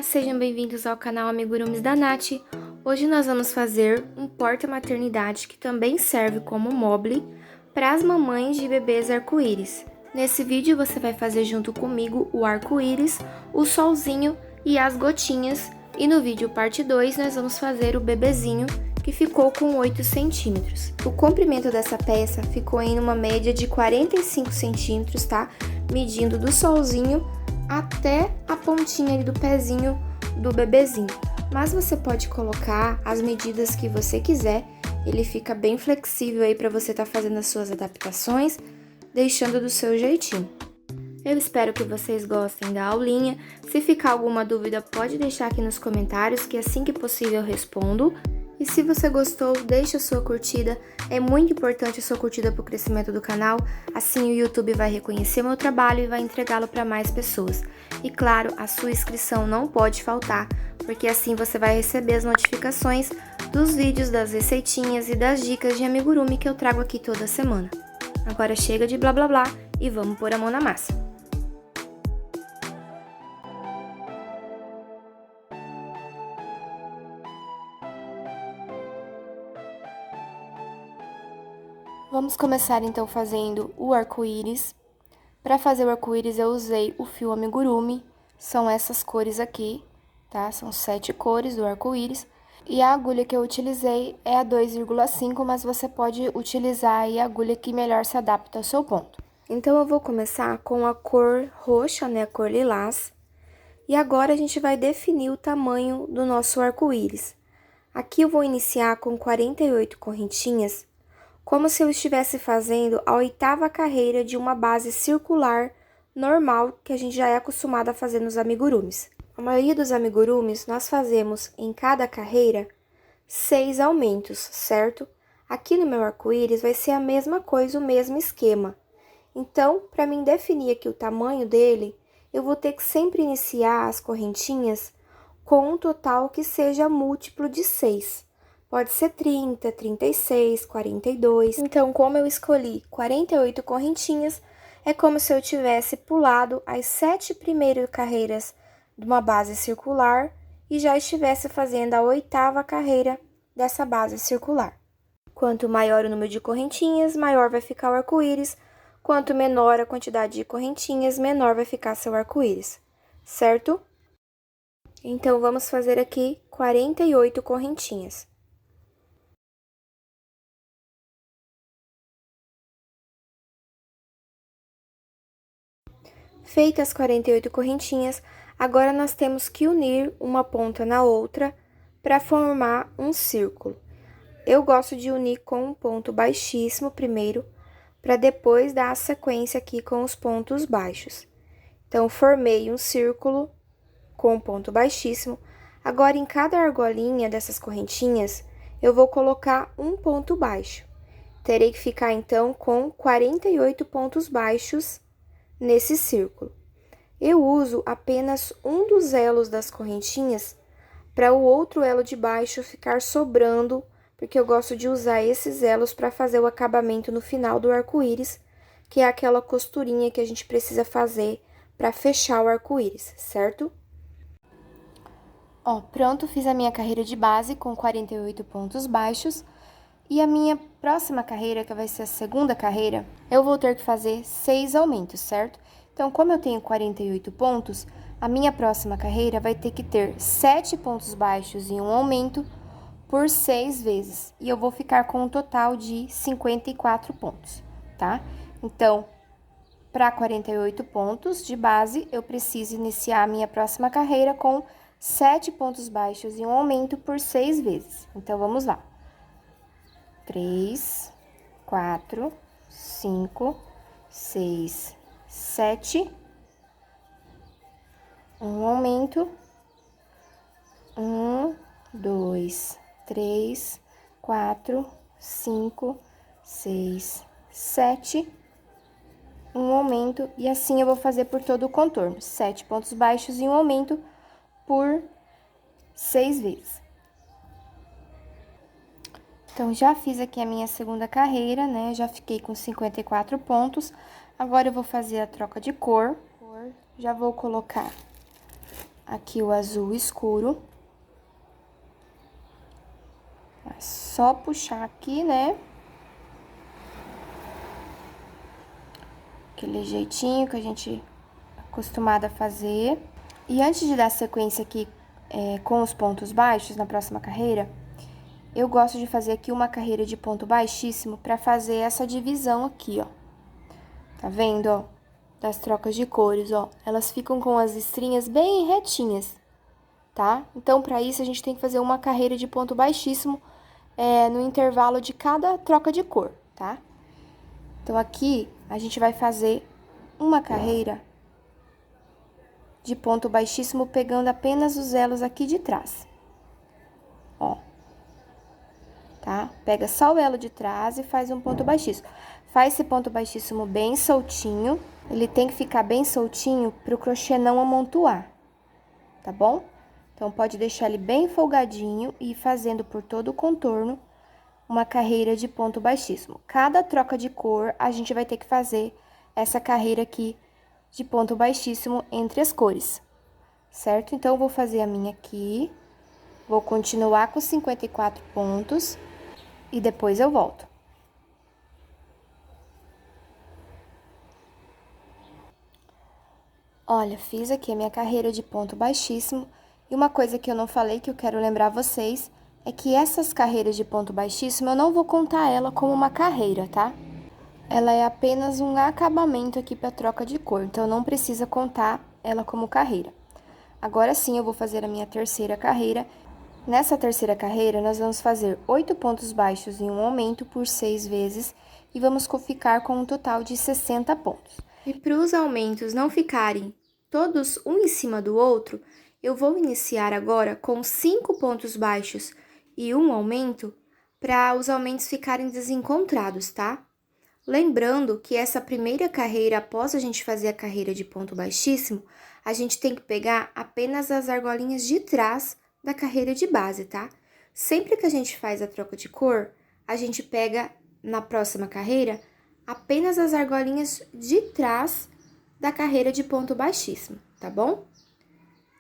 sejam bem-vindos ao canal Amigurumis da Nath. Hoje nós vamos fazer um porta-maternidade que também serve como mobile para as mamães de bebês arco-íris. Nesse vídeo você vai fazer junto comigo o arco-íris, o solzinho e as gotinhas. E no vídeo parte 2 nós vamos fazer o bebezinho, que ficou com 8 centímetros. O comprimento dessa peça ficou em uma média de 45 centímetros, tá? Medindo do solzinho até a pontinha ali do pezinho do bebezinho. Mas você pode colocar as medidas que você quiser, ele fica bem flexível aí para você estar fazendo as suas adaptações, deixando do seu jeitinho. Eu espero que vocês gostem da aulinha. Se ficar alguma dúvida, pode deixar aqui nos comentários, que assim que possível eu respondo. E se você gostou, deixa a sua curtida, é muito importante a sua curtida para o crescimento do canal, assim o YouTube vai reconhecer meu trabalho e vai entregá-lo para mais pessoas. E claro, a sua inscrição não pode faltar, porque assim você vai receber as notificações dos vídeos, das receitinhas e das dicas de amigurumi que eu trago aqui toda semana. Agora chega de blá blá blá e vamos pôr a mão na massa. Vamos começar então fazendo o arco-íris. Para fazer o arco-íris eu usei o fio amigurumi, são essas cores aqui, tá? São 7 cores do arco-íris. E a agulha que eu utilizei é a 2,5, mas você pode utilizar aí a agulha que melhor se adapta ao seu ponto. Então eu vou começar com a cor roxa, né, a cor lilás. E agora a gente vai definir o tamanho do nosso arco-íris. Aqui eu vou iniciar com 48 correntinhas, como se eu estivesse fazendo a 8ª carreira de uma base circular normal, que a gente já é acostumado a fazer nos amigurumis. A maioria dos amigurumis, nós fazemos em cada carreira 6 aumentos, certo? Aqui no meu arco-íris vai ser a mesma coisa, o mesmo esquema. Então, para mim definir aqui o tamanho dele, eu vou ter que sempre iniciar as correntinhas com um total que seja múltiplo de 6. Pode ser 30, 36, 42. Então, como eu escolhi 48 correntinhas, é como se eu tivesse pulado as 7 primeiras carreiras de uma base circular e já estivesse fazendo a 8ª carreira dessa base circular. Quanto maior o número de correntinhas, maior vai ficar o arco-íris. Quanto menor a quantidade de correntinhas, menor vai ficar seu arco-íris, certo? Então, vamos fazer aqui 48 correntinhas. Feitas as 48 correntinhas, agora nós temos que unir uma ponta na outra para formar um círculo. Eu gosto de unir com um ponto baixíssimo primeiro, para depois dar a sequência aqui com os pontos baixos. Então, formei um círculo com um ponto baixíssimo. Agora, em cada argolinha dessas correntinhas, eu vou colocar um ponto baixo. Terei que ficar, então, com 48 pontos baixos nesse círculo. Eu uso apenas um dos elos das correntinhas para o outro elo de baixo ficar sobrando, porque eu gosto de usar esses elos para fazer o acabamento no final do arco-íris, que é aquela costurinha que a gente precisa fazer para fechar o arco-íris, certo? Ó, pronto, fiz a minha carreira de base com 48 pontos baixos. E a minha próxima carreira, que vai ser a segunda carreira, eu vou ter que fazer 6 aumentos, certo? Então, como eu tenho 48 pontos, a minha próxima carreira vai ter que ter 7 pontos baixos e um aumento por 6 vezes. E eu vou ficar com um total de 54 pontos, tá? Então, para 48 pontos de base, eu preciso iniciar a minha próxima carreira com 7 pontos baixos e um aumento por 6 vezes. Então, vamos lá. 3, 4, 5, 6, 7. Um aumento. 1, 2, 3, 4, 5, 6, 7. Um aumento. E assim eu vou fazer por todo o contorno. 7 pontos baixos e um aumento por 6 vezes. Então, já fiz aqui a minha segunda carreira, né? Já fiquei com 54 pontos. Agora, eu vou fazer a troca de cor. Já vou colocar aqui o azul escuro. É só puxar aqui, né? Aquele jeitinho que a gente é acostumado a fazer. E antes de dar sequência aqui com os pontos baixos na próxima carreira, eu gosto de fazer aqui uma carreira de ponto baixíssimo pra fazer essa divisão aqui, ó. Tá vendo, ó? Das trocas de cores, ó. Elas ficam com as listrinhas bem retinhas, tá? Então, pra isso, a gente tem que fazer uma carreira de ponto baixíssimo no intervalo de cada troca de cor, tá? Então, aqui, a gente vai fazer uma carreira de ponto baixíssimo, pegando apenas os elos aqui de trás. Ó. Tá? Pega só o elo de trás e faz um ponto baixíssimo. Faz esse ponto baixíssimo bem soltinho. Ele tem que ficar bem soltinho pro crochê não amontoar, tá bom? Então, pode deixar ele bem folgadinho e ir fazendo por todo o contorno uma carreira de ponto baixíssimo. Cada troca de cor, a gente vai ter que fazer essa carreira aqui de ponto baixíssimo entre as cores, certo? Então, eu vou fazer a minha aqui, vou continuar com 54 pontos e depois eu volto. Olha, fiz aqui a minha carreira de ponto baixíssimo, e uma coisa que eu não falei que eu quero lembrar vocês é que essas carreiras de ponto baixíssimo eu não vou contar ela como uma carreira, tá? Ela é apenas um acabamento aqui para troca de cor, então não precisa contar ela como carreira. Agora sim, eu vou fazer a minha terceira carreira. Nessa terceira carreira, nós vamos fazer 8 pontos baixos em um aumento por 6 vezes e vamos ficar com um total de 60 pontos. E para os aumentos não ficarem todos um em cima do outro, eu vou iniciar agora com 5 pontos baixos e um aumento para os aumentos ficarem desencontrados, tá? Lembrando que essa primeira carreira, após a gente fazer a carreira de ponto baixíssimo, a gente tem que pegar apenas as argolinhas de trás da carreira de base, tá? Sempre que a gente faz a troca de cor, a gente pega na próxima carreira apenas as argolinhas de trás da carreira de ponto baixíssimo, tá bom?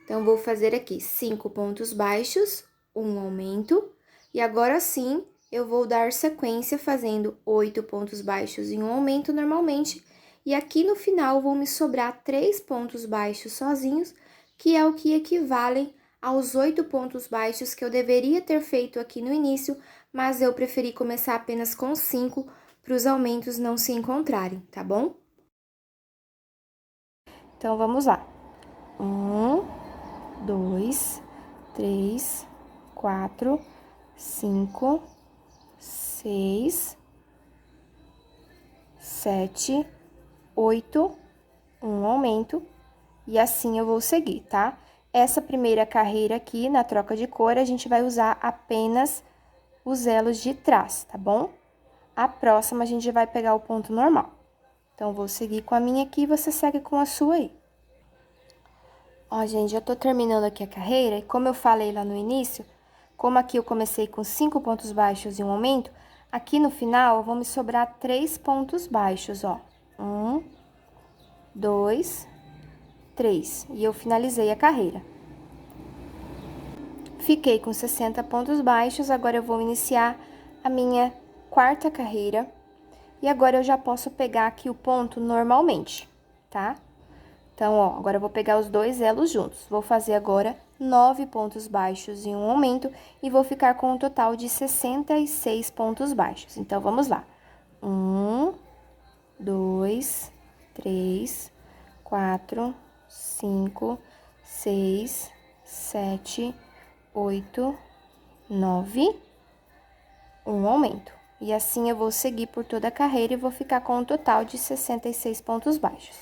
Então, vou fazer aqui 5 pontos baixos, um aumento, e agora sim, eu vou dar sequência fazendo 8 pontos baixos em um aumento normalmente, e aqui no final vão me sobrar 3 pontos baixos sozinhos, que é o que equivalem aos 8 pontos baixos que eu deveria ter feito aqui no início, mas eu preferi começar apenas com 5 para os aumentos não se encontrarem, tá bom? Então, vamos lá. 1, 2, 3, 4, 5, 6, 7, 8, um aumento, e assim eu vou seguir, tá? Essa primeira carreira aqui, na troca de cor, a gente vai usar apenas os elos de trás, tá bom? A próxima, a gente vai pegar o ponto normal. Então, vou seguir com a minha aqui e você segue com a sua aí. Ó, gente, já tô terminando aqui a carreira, e como eu falei lá no início, como aqui eu comecei com 5 pontos baixos e um aumento, aqui no final vão me sobrar 3 pontos baixos, ó. 1, 2, 3. E eu finalizei a carreira. Fiquei com 60 pontos baixos, agora eu vou iniciar a minha quarta carreira. E agora eu já posso pegar aqui o ponto normalmente, tá? Então, ó, agora eu vou pegar os dois elos juntos. Vou fazer agora 9 pontos baixos em um aumento e vou ficar com um total de 66 pontos baixos. Então, vamos lá. 1, 2, 3, 4, 5, 6, 7, 8, 9, um aumento. E assim eu vou seguir por toda a carreira e vou ficar com um total de 66 pontos baixos.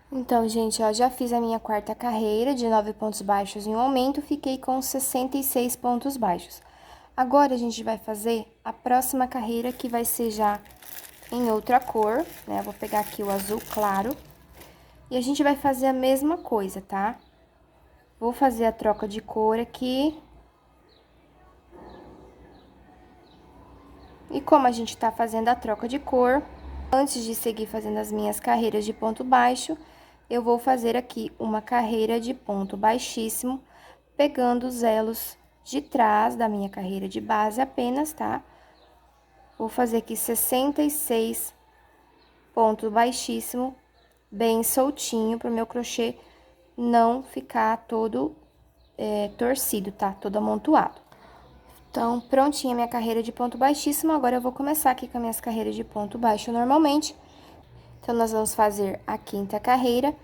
Então, gente, ó, já fiz a minha quarta carreira de 9 pontos baixos em um aumento, fiquei com 66 pontos baixos. Agora, a gente vai fazer a próxima carreira, que vai ser já em outra cor, né? Eu vou pegar aqui o azul claro. E a gente vai fazer a mesma coisa, tá? Vou fazer a troca de cor aqui. E como a gente tá fazendo a troca de cor, Antes de seguir fazendo as minhas carreiras de ponto baixo, eu vou fazer aqui uma carreira de ponto baixíssimo, pegando os elos de trás da minha carreira de base apenas, tá? Vou fazer aqui 66 ponto baixíssimo, bem soltinho, pro meu crochê não ficar todo torcido, tá? Todo amontoado. Então, prontinha minha carreira de ponto baixíssimo, agora eu vou começar aqui com as minhas carreiras de ponto baixo normalmente. Então, nós vamos fazer a quinta carreira,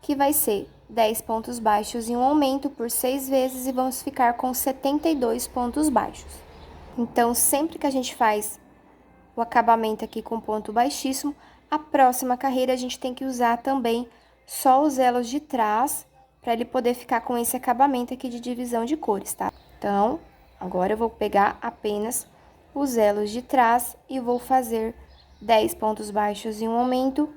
que vai ser 10 pontos baixos e um aumento por 6 vezes, e vamos ficar com 72 pontos baixos. Então, sempre que a gente faz o acabamento aqui com ponto baixíssimo, a próxima carreira a gente tem que usar também só os elos de trás, para ele poder ficar com esse acabamento aqui de divisão de cores, tá? Então, agora eu vou pegar apenas os elos de trás e vou fazer 10 pontos baixos e um aumento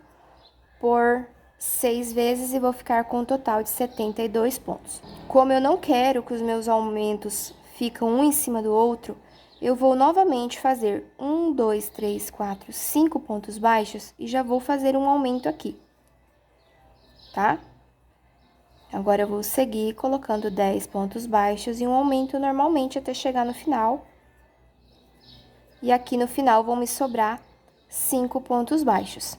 por 6 vezes, e vou ficar com um total de 72 pontos. Como eu não quero que os meus aumentos ficam um em cima do outro, eu vou novamente fazer 1, 2, 3, 4, 5 pontos baixos e já vou fazer um aumento aqui, tá? Agora, eu vou seguir colocando 10 pontos baixos e um aumento normalmente até chegar no final. E aqui no final vão me sobrar 5 pontos baixos,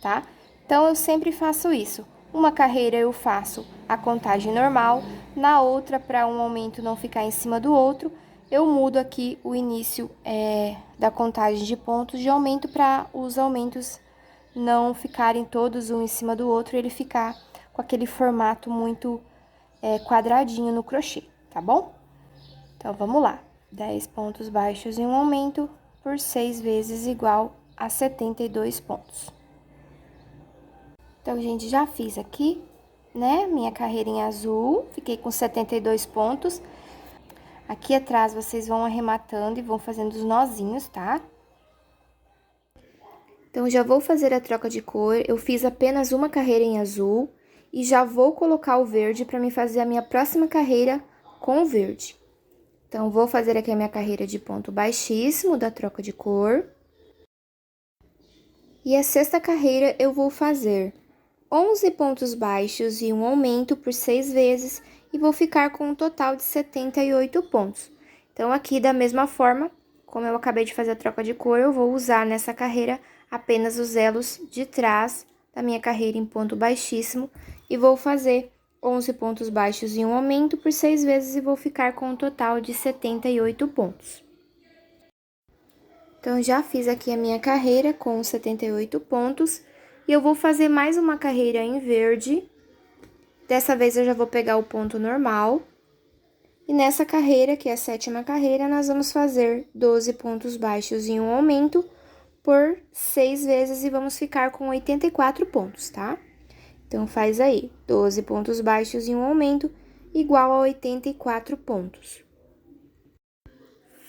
tá? Então, eu sempre faço isso. Uma carreira eu faço a contagem normal, na outra, para um aumento não ficar em cima do outro, eu mudo aqui o início da contagem de pontos de aumento, para os aumentos não ficarem todos um em cima do outro, ele ficar com aquele formato muito quadradinho no crochê, tá bom? Então, vamos lá. 10 pontos baixos e um aumento por 6 vezes igual a 72 pontos. Então, gente, já fiz aqui, né, minha carreira em azul, fiquei com 72 pontos. Aqui atrás, vocês vão arrematando e vão fazendo os nozinhos, tá? Então, já vou fazer a troca de cor, eu fiz apenas uma carreira em azul e já vou colocar o verde para me fazer a minha próxima carreira com o verde. Então, vou fazer aqui a minha carreira de ponto baixíssimo da troca de cor. E a sexta carreira eu vou fazer 11 pontos baixos e um aumento por 6 vezes, e vou ficar com um total de 78 pontos. Então, aqui da mesma forma, como eu acabei de fazer a troca de cor, eu vou usar nessa carreira apenas os elos de trás da minha carreira em ponto baixíssimo, e vou fazer 11 pontos baixos e um aumento por 6 vezes, e vou ficar com um total de 78 pontos. Então, já fiz aqui a minha carreira com 78 pontos, e eu vou fazer mais uma carreira em verde. Dessa vez, eu já vou pegar o ponto normal. E nessa carreira, que é a sétima carreira, nós vamos fazer 12 pontos baixos e um aumento por 6 vezes, e vamos ficar com 84 pontos, tá? Então, faz aí, 12 pontos baixos e um aumento, igual a 84 pontos.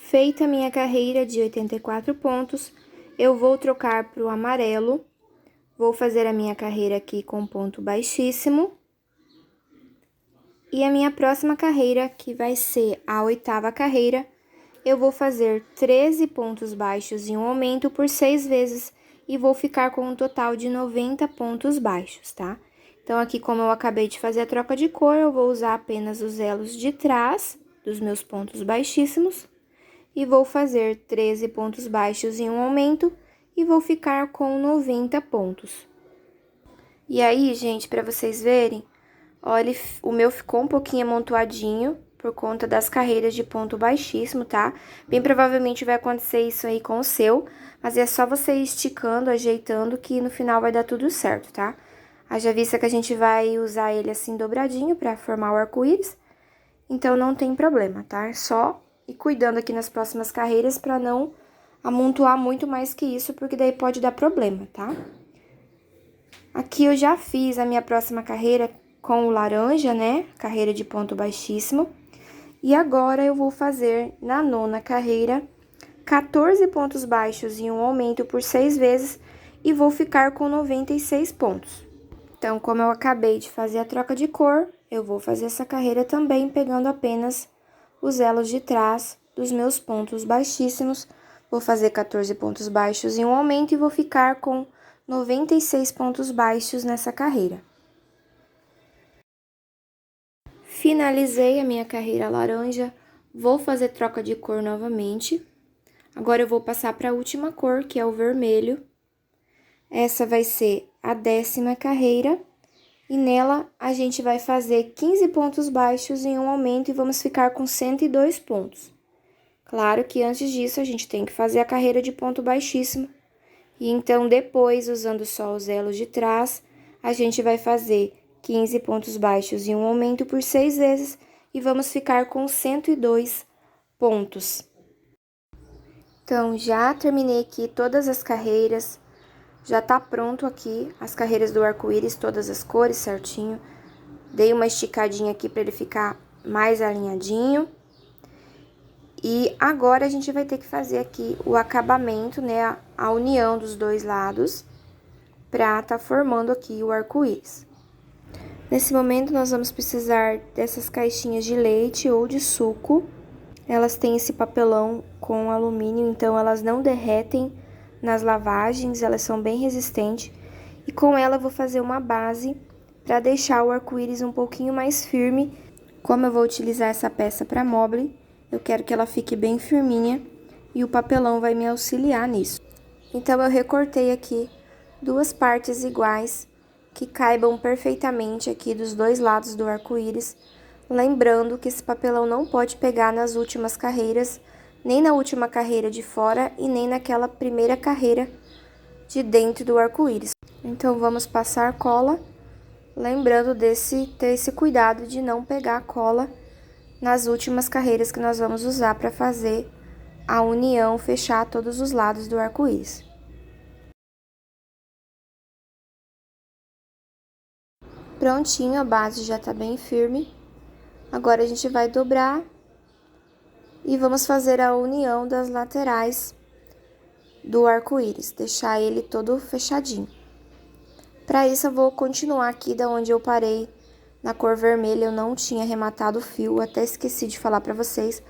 Feita a minha carreira de 84 pontos, eu vou trocar para o amarelo. Vou fazer a minha carreira aqui com ponto baixíssimo. E a minha próxima carreira, que vai ser a oitava carreira, eu vou fazer 13 pontos baixos e um aumento por 6 vezes, e vou ficar com um total de 90 pontos baixos, tá? Então, aqui, como eu acabei de fazer a troca de cor, eu vou usar apenas os elos de trás dos meus pontos baixíssimos, e vou fazer 13 pontos baixos e um aumento, e vou ficar com 90 pontos. E aí, gente, pra vocês verem, olha, o meu ficou um pouquinho amontoadinho por conta das carreiras de ponto baixíssimo, tá? Bem provavelmente vai acontecer isso aí com o seu, mas é só você ir esticando, ajeitando, que no final vai dar tudo certo, tá? Haja vista que a gente vai usar ele assim dobradinho pra formar o arco-íris, então não tem problema, tá? É só ir cuidando aqui nas próximas carreiras pra não amontoar muito mais que isso, porque daí pode dar problema, tá? Aqui eu já fiz a minha próxima carreira com o laranja, né? Carreira de ponto baixíssimo. E agora eu vou fazer na nona carreira 14 pontos baixos e um aumento por 6 vezes, e vou ficar com 96 pontos. Então, como eu acabei de fazer a troca de cor, eu vou fazer essa carreira também pegando apenas os elos de trás dos meus pontos baixíssimos, Vou fazer 14 pontos baixos em um aumento e vou ficar com 96 pontos baixos nessa carreira. Finalizei a minha carreira laranja, vou fazer troca de cor novamente. Agora eu vou passar para a última cor, que é o vermelho. Essa vai ser a 10ª carreira, e nela a gente vai fazer 15 pontos baixos em um aumento e vamos ficar com 102 pontos. Claro que antes disso a gente tem que fazer a carreira de ponto baixíssimo. E então, depois, usando só os elos de trás, a gente vai fazer 15 pontos baixos em um aumento por 6 vezes e vamos ficar com 102 pontos. Então, já terminei aqui todas as carreiras, já tá pronto aqui as carreiras do arco-íris, todas as cores certinho. Dei uma esticadinha aqui para ele ficar mais alinhadinho. E agora a gente vai ter que fazer aqui o acabamento, né, a união dos dois lados, pra tá formando aqui o arco-íris. Nesse momento, nós vamos precisar dessas caixinhas de leite ou de suco. Elas têm esse papelão com alumínio, então elas não derretem nas lavagens, elas são bem resistentes. E com ela eu vou fazer uma base para deixar o arco-íris um pouquinho mais firme. Como eu vou utilizar essa peça para mobile, eu quero que ela fique bem firminha e o papelão vai me auxiliar nisso. Então, eu recortei aqui 2 partes iguais que caibam perfeitamente aqui dos dois lados do arco-íris. Lembrando que esse papelão não pode pegar nas últimas carreiras, nem na última carreira de fora e nem naquela primeira carreira de dentro do arco-íris. Então, vamos passar cola, lembrando ter esse cuidado de não pegar cola nas últimas carreiras que nós vamos usar para fazer a união, fechar todos os lados do arco-íris. Prontinho, a base já tá bem firme. Agora, a gente vai dobrar e vamos fazer a união das laterais do arco-íris, deixar ele todo fechadinho. Para isso, eu vou continuar aqui da onde eu parei. Na cor vermelha, eu não tinha arrematado o fio, até esqueci de falar para vocês.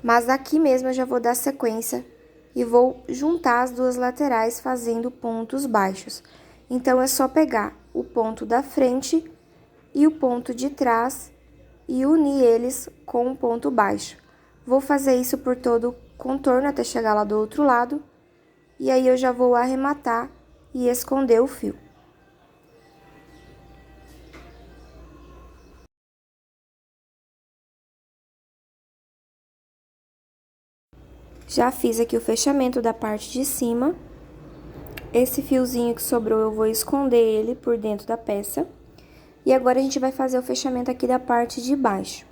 Mas aqui mesmo eu já vou dar sequência e vou juntar as duas laterais fazendo pontos baixos. Então, é só pegar o ponto da frente e o ponto de trás e unir eles com um ponto baixo. Vou fazer isso por todo o contorno até chegar lá do outro lado. E aí, eu já vou arrematar e esconder o fio. Já fiz aqui o fechamento da parte de cima. Esse fiozinho que sobrou, eu vou esconder ele por dentro da peça. E agora, a gente vai fazer o fechamento aqui da parte de baixo.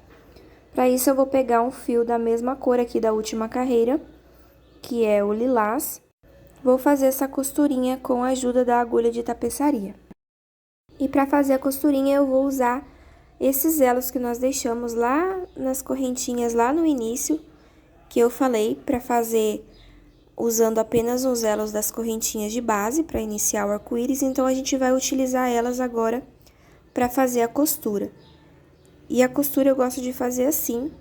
Para isso, eu vou pegar um fio da mesma cor aqui da última carreira, que é o lilás. Vou fazer essa costurinha com a ajuda da agulha de tapeçaria. E para fazer a costurinha, eu vou usar esses elos que nós deixamos lá nas correntinhas, lá no início, que eu falei, para fazer usando apenas os elos das correntinhas de base para iniciar o arco-íris. Então, a gente vai utilizar elas agora para fazer a costura. E a costura eu gosto de fazer assim,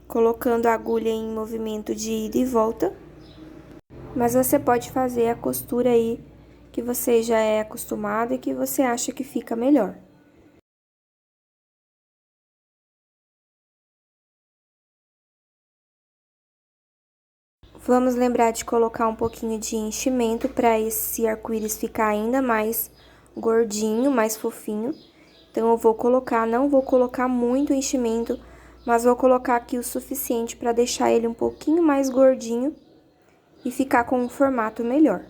colocando a agulha em movimento de ida e volta. Mas você pode fazer a costura aí que você já é acostumado e que você acha que fica melhor. Vamos lembrar de colocar um pouquinho de enchimento para esse arco-íris ficar ainda mais gordinho, mais fofinho. Então, eu vou colocar, não vou colocar muito enchimento, mas vou colocar aqui o suficiente para deixar ele um pouquinho mais gordinho e ficar com um formato melhor.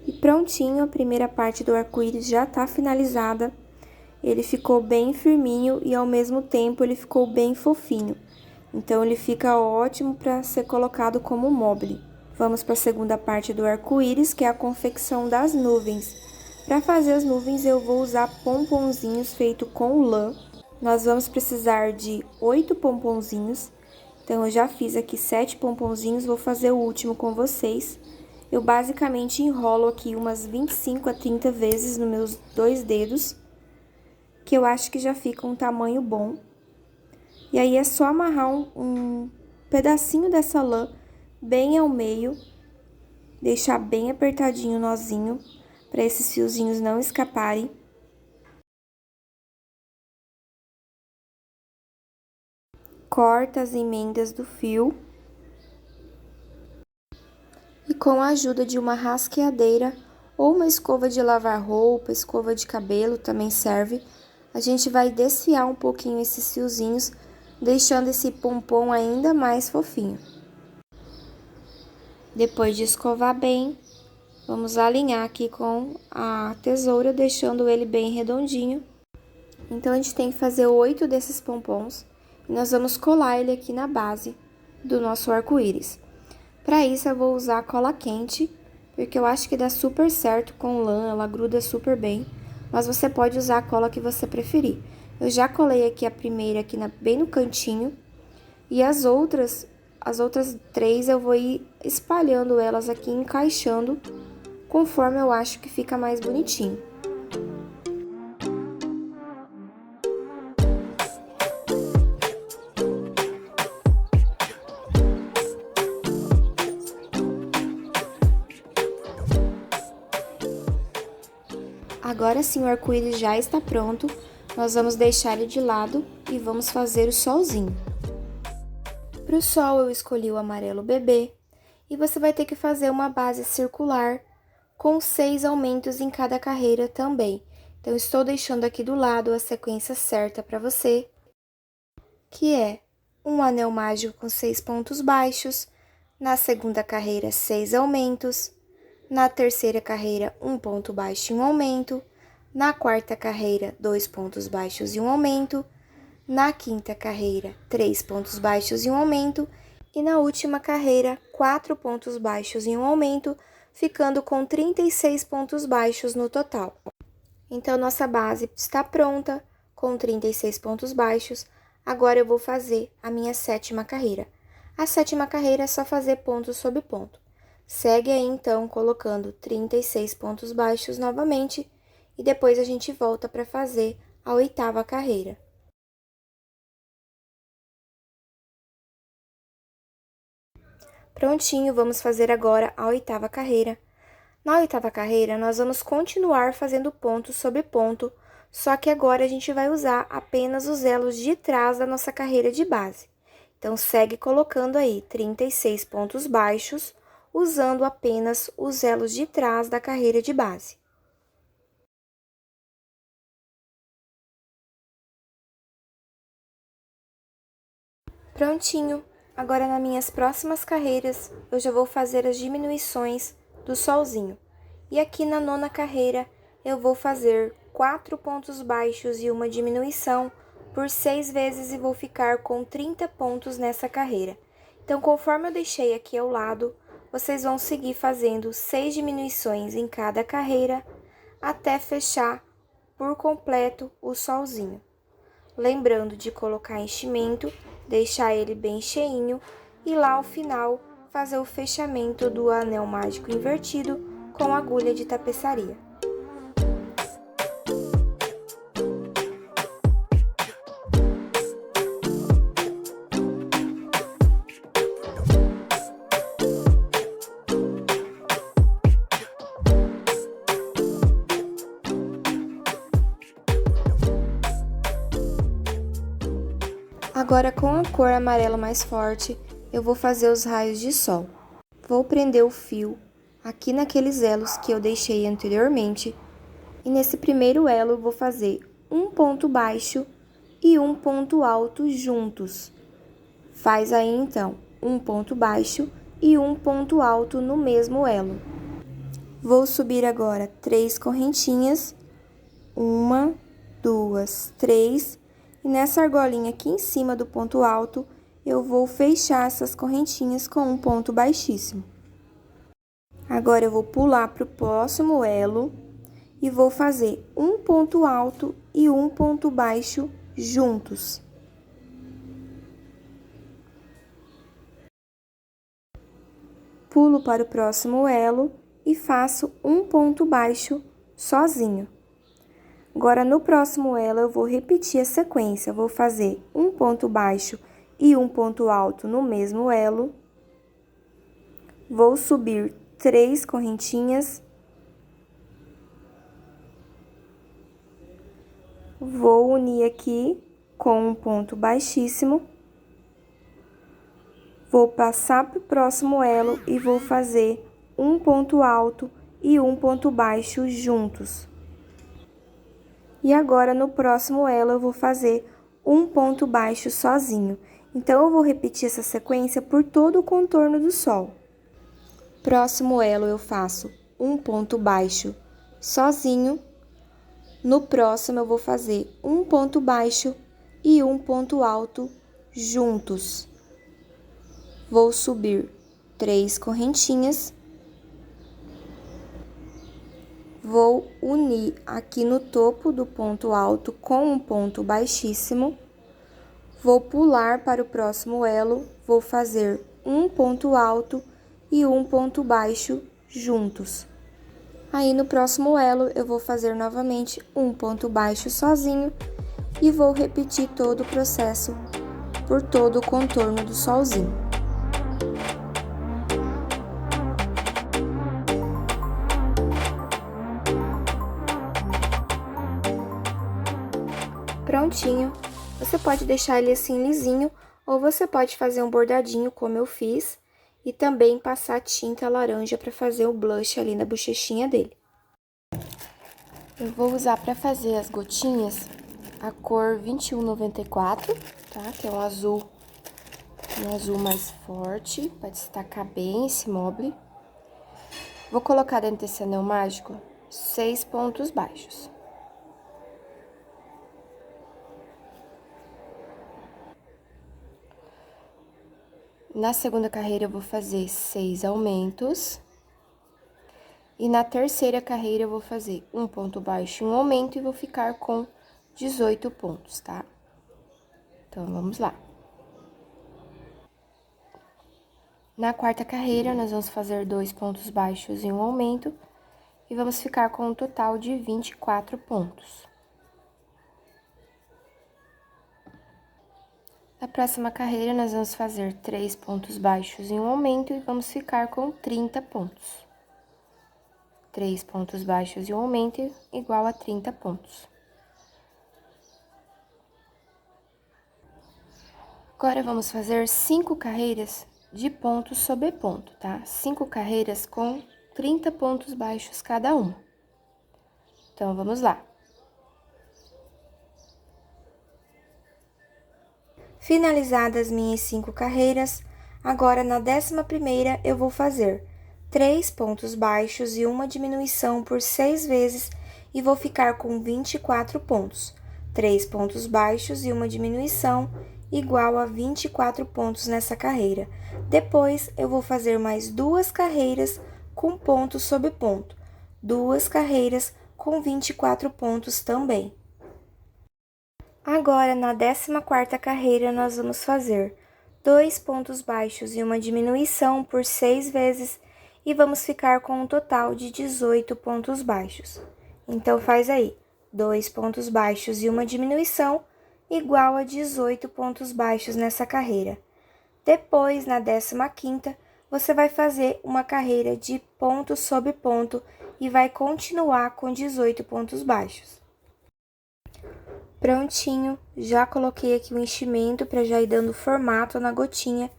E prontinho, a primeira parte do arco-íris já tá finalizada. Ele ficou bem firminho e, ao mesmo tempo, ele ficou bem fofinho. Então, ele fica ótimo para ser colocado como mobile. Vamos para a segunda parte do arco-íris, que é a confecção das nuvens. Para fazer as nuvens, eu vou usar pomponzinhos feito com lã. Nós vamos precisar de 8 pomponzinhos. Então, eu já fiz aqui 7 pomponzinhos, vou fazer o último com vocês. Eu basicamente enrolo aqui umas 25 a 30 vezes nos meus 2 dedos, que eu acho que já fica um tamanho bom. E aí, é só amarrar um pedacinho dessa lã bem ao meio, deixar bem apertadinho o nozinho, para esses fiozinhos não escaparem. Corta as emendas do fio. E com a ajuda de uma rasqueadeira ou uma escova de lavar roupa, escova de cabelo também serve, a gente vai desfiar um pouquinho esses fiozinhos, deixando esse pompom ainda mais fofinho. Depois de escovar bem, vamos alinhar aqui com a tesoura, deixando ele bem redondinho. Então, a gente tem que fazer 8 desses pompons e nós vamos colar ele aqui na base do nosso arco-íris. Para isso, eu vou usar cola quente, porque eu acho que dá super certo com lã, ela gruda super bem, mas você pode usar a cola que você preferir. Eu já colei aqui a primeira aqui bem no cantinho, e as outras 3 eu vou ir espalhando elas aqui, encaixando, conforme eu acho que fica mais bonitinho. Agora sim, o arco-íris já está pronto, nós vamos deixar ele de lado e vamos fazer o solzinho. Para o sol, eu escolhi o amarelo bebê, e você vai ter que fazer uma base circular com 6 aumentos em cada carreira também. Então, estou deixando aqui do lado a sequência certa para você, que é um anel mágico com 6 pontos baixos, na segunda carreira 6 aumentos, na terceira carreira 1 ponto baixo e 1 aumento, na quarta carreira 2 pontos baixos e 1 aumento, na quinta carreira 3 pontos baixos e 1 aumento, e na última carreira 4 pontos baixos e 1 aumento, ficando com 36 pontos baixos no total. Então, nossa base está pronta, com 36 pontos baixos. Agora, eu vou fazer a minha 7ª carreira. A 7ª carreira é só fazer ponto sobre ponto. Segue aí, então, colocando 36 pontos baixos novamente, e depois a gente volta para fazer a 8ª carreira. Prontinho, vamos fazer agora a 8ª carreira. Na 8ª carreira, nós vamos continuar fazendo ponto sobre ponto, só que agora a gente vai usar apenas os elos de trás da nossa carreira de base. Então, segue colocando aí 36 pontos baixos, usando apenas os elos de trás da carreira de base. Prontinho! Agora, nas minhas próximas carreiras, eu já vou fazer as diminuições do solzinho. E aqui na 9ª carreira, eu vou fazer 4 pontos baixos e uma diminuição por 6 vezes e vou ficar com 30 pontos nessa carreira. Então, conforme eu deixei aqui ao lado, vocês vão seguir fazendo 6 diminuições em cada carreira, até fechar por completo o solzinho. Lembrando de colocar enchimento, deixar ele bem cheinho e lá ao final fazer o fechamento do anel mágico invertido com agulha de tapeçaria. Agora, com a cor amarela mais forte, eu vou fazer os raios de sol. Vou prender o fio aqui naqueles elos que eu deixei anteriormente. E nesse primeiro elo, eu vou fazer um ponto baixo e um ponto alto juntos. Faz aí, então, um ponto baixo e um ponto alto no mesmo elo. Vou subir agora 3 correntinhas. 1, 2, 3. E nessa argolinha aqui em cima do ponto alto, eu vou fechar essas correntinhas com um ponto baixíssimo. Agora, eu vou pular para o próximo elo e vou fazer um ponto alto e um ponto baixo juntos. pulo para o próximo elo e faço um ponto baixo sozinho. Agora, no próximo elo, eu vou repetir a sequência. Vou fazer um ponto baixo e um ponto alto no mesmo elo. Vou subir 3 correntinhas. Vou unir aqui com um ponto baixíssimo. Vou passar para o próximo elo e vou fazer um ponto alto e um ponto baixo juntos. E agora, no próximo elo, eu vou fazer um ponto baixo sozinho. Então, eu vou repetir essa sequência por todo o contorno do sol. Próximo elo, eu faço um ponto baixo sozinho. No próximo, eu vou fazer um ponto baixo e um ponto alto juntos. Vou subir 3 correntinhas. Vou unir aqui no topo do ponto alto com um ponto baixíssimo. Vou pular para o próximo elo, vou fazer um ponto alto e um ponto baixo juntos. Aí, no próximo elo, eu vou fazer novamente um ponto baixo sozinho e vou repetir todo o processo por todo o contorno do solzinho. Prontinho, você pode deixar ele assim lisinho, ou você pode fazer um bordadinho como eu fiz, e também passar tinta laranja para fazer o blush ali na bochechinha dele. Eu vou usar para fazer as gotinhas a cor 2194, tá? Que é um azul mais forte, para destacar bem esse mobile. Vou colocar dentro desse anel mágico 6 pontos baixos. Na segunda carreira, eu vou fazer 6 aumentos. E na terceira carreira, eu vou fazer um ponto baixo e um aumento e vou ficar com 18 pontos, tá? Então, vamos lá. Na quarta carreira, nós vamos fazer 2 pontos baixos e um aumento. E vamos ficar com um total de 24 pontos. Na próxima carreira, nós vamos fazer 3 pontos baixos e um aumento e vamos ficar com 30 pontos. 3 pontos baixos e um aumento igual a 30 pontos. Agora, vamos fazer 5 carreiras de ponto sobre ponto, tá? 5 carreiras com 30 pontos baixos cada uma. Então, vamos lá. Finalizadas minhas 5 carreiras, agora na 11ª eu vou fazer 3 pontos baixos e uma diminuição por 6 vezes e vou ficar com 24 pontos. 3 pontos baixos e uma diminuição igual a 24 pontos nessa carreira. Depois, eu vou fazer mais 2 carreiras com ponto sobre ponto. 2 carreiras com 24 pontos também. Agora, na 14ª carreira, nós vamos fazer 2 pontos baixos e uma diminuição por 6 vezes e vamos ficar com um total de 18 pontos baixos. Então, faz aí, 2 pontos baixos e uma diminuição igual a 18 pontos baixos nessa carreira. Depois, na 15ª, você vai fazer uma carreira de ponto sobre ponto e vai continuar com 18 pontos baixos. Prontinho, já coloquei aqui o enchimento para já ir dando formato na gotinha.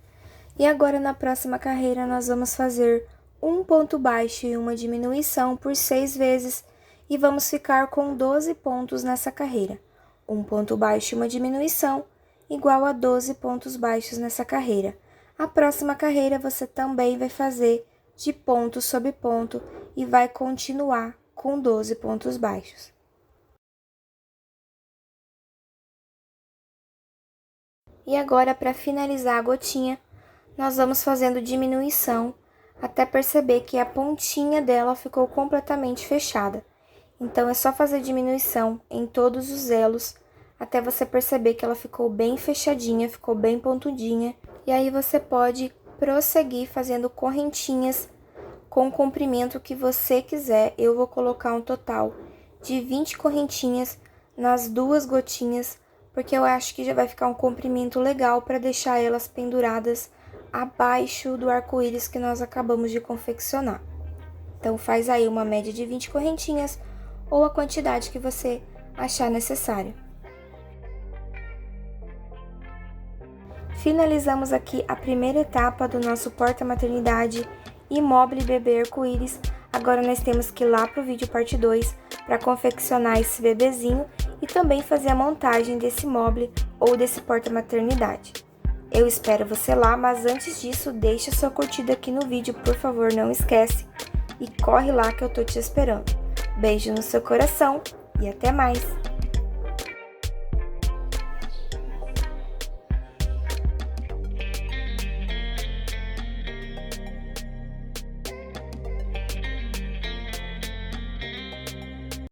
E agora, na próxima carreira, nós vamos fazer um ponto baixo e uma diminuição por 6 vezes e vamos ficar com 12 pontos nessa carreira. Um ponto baixo e uma diminuição igual a 12 pontos baixos nessa carreira. A próxima carreira, você também vai fazer de ponto sobre ponto e vai continuar com 12 pontos baixos. E agora, para finalizar a gotinha, nós vamos fazendo diminuição até perceber que a pontinha dela ficou completamente fechada. Então, é só fazer diminuição em todos os elos até você perceber que ela ficou bem fechadinha, ficou bem pontudinha. E aí, você pode prosseguir fazendo correntinhas com o comprimento que você quiser. Eu vou colocar um total de 20 correntinhas nas 2 gotinhas, porque eu acho que já vai ficar um comprimento legal para deixar elas penduradas abaixo do arco-íris que nós acabamos de confeccionar. Então, faz aí uma média de 20 correntinhas ou a quantidade que você achar necessário. Finalizamos aqui a primeira etapa do nosso porta-maternidade e mobile bebê arco-íris. Agora nós temos que ir lá pro vídeo parte 2 para confeccionar esse bebezinho e também fazer a montagem desse mobile ou desse porta-maternidade. Eu espero você lá, mas antes disso, deixa sua curtida aqui no vídeo, por favor, não esquece. E corre lá que eu tô te esperando. Beijo no seu coração e até mais!